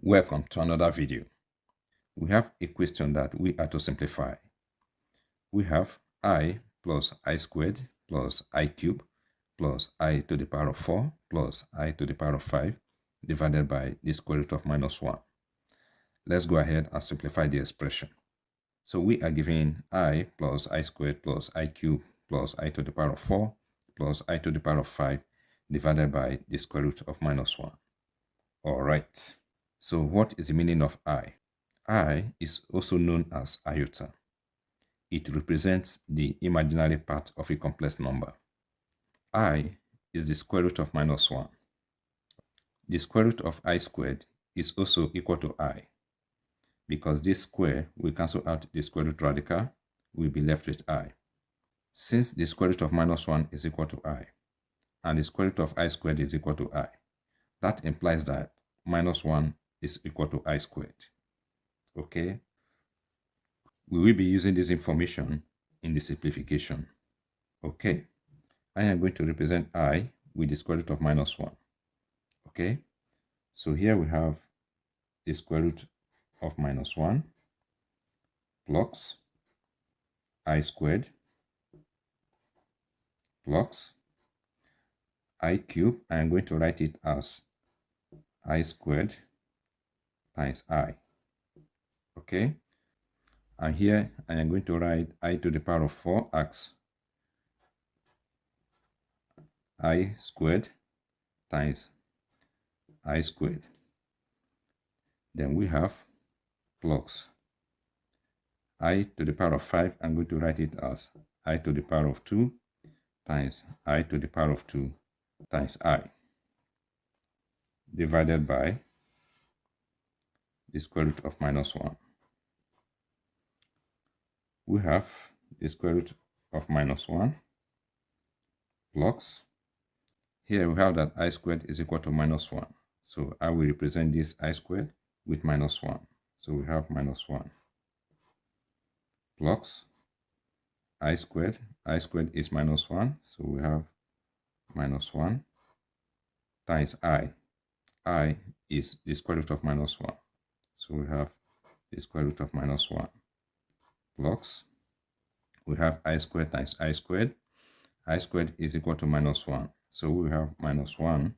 Welcome to another video. We have a question that we are to simplify. We have I plus I squared plus I cubed plus I to the power of 4 plus I to the power of 5 divided by the square root of minus 1. Let's go ahead and simplify the expression. So we are given I plus I squared plus I cubed plus I to the power of 4 plus I to the power of 5 divided by the square root of minus 1. All right. So what is the meaning of I? I is also known as iota. It represents the imaginary part of a complex number. I is the square root of minus 1. The square root of I squared is also equal to I. Because this square will cancel out the square root radical, we'll be left with I. Since the square root of minus 1 is equal to I, and the square root of I squared is equal to I, that implies that minus 1 is equal to I squared. Okay? We will be using this information in the simplification. Okay, I am going to represent I with the square root of minus 1. Okay, so here we have the square root of minus 1 plus I squared plus I cubed. I am going to write it as I squared times I. Okay, and here I am going to write I to the power of 4 as I squared times I squared. Then we have plus I to the power of 5. I'm going to write it as I to the power of 2 times I to the power of 2 times I divided by the square root of minus 1. We have the square root of minus 1 plus, here we have that I squared is equal to minus 1. So I will represent this I squared with minus 1. So we have minus 1 plus I squared is minus 1. So we have minus 1 times I is the square root of minus 1. So we have the square root of minus 1 plus, we have I squared times I squared. I squared is equal to minus 1. So we have minus 1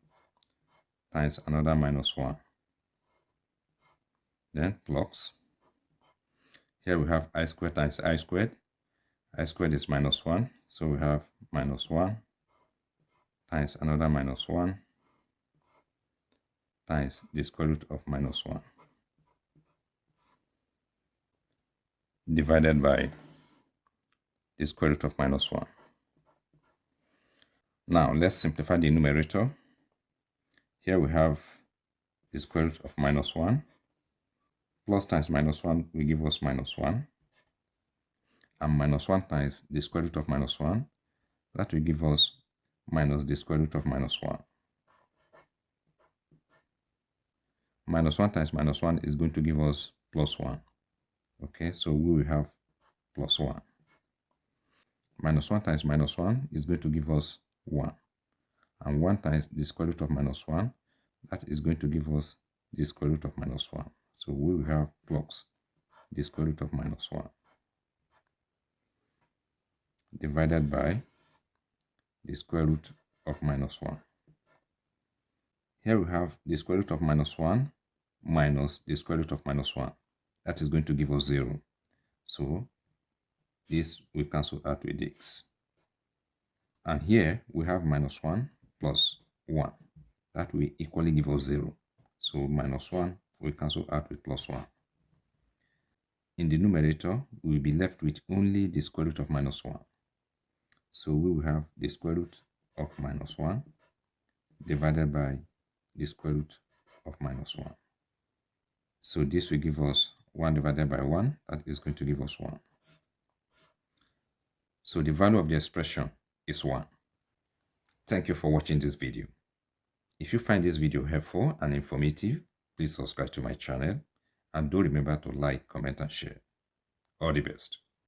times another minus 1. Then plus, here we have I squared times I squared. I squared is minus 1. So we have minus 1 times another minus 1 times the square root of minus 1 divided by the square root of minus 1. Now let's simplify the numerator. Here we have the square root of minus 1. Plus times minus 1 will give us minus 1. And minus 1 times the square root of minus 1, that will give us minus the square root of minus 1. Minus 1 times minus 1 is going to give us plus 1. Okay, so we will have plus 1. Minus 1 times minus 1 is going to give us 1. And 1 times the square root of minus 1, that is going to give us the square root of minus 1. So we will have plus the square root of minus 1 divided by the square root of minus 1. Here we have the square root of minus 1 minus the square root of minus 1. That is going to give us 0. So this will cancel out with this. And here we have minus 1 plus 1. That will equally give us 0. So minus 1 will cancel out with plus 1. In the numerator, we will be left with only the square root of minus 1. So we will have the square root of minus 1 divided by the square root of minus 1. So this will give us 1 divided by 1. That is going to give us 1. So the value of the expression is 1. Thank you for watching this video. If you find this video helpful and informative, please subscribe to my channel and do remember to like, comment and share. All the best.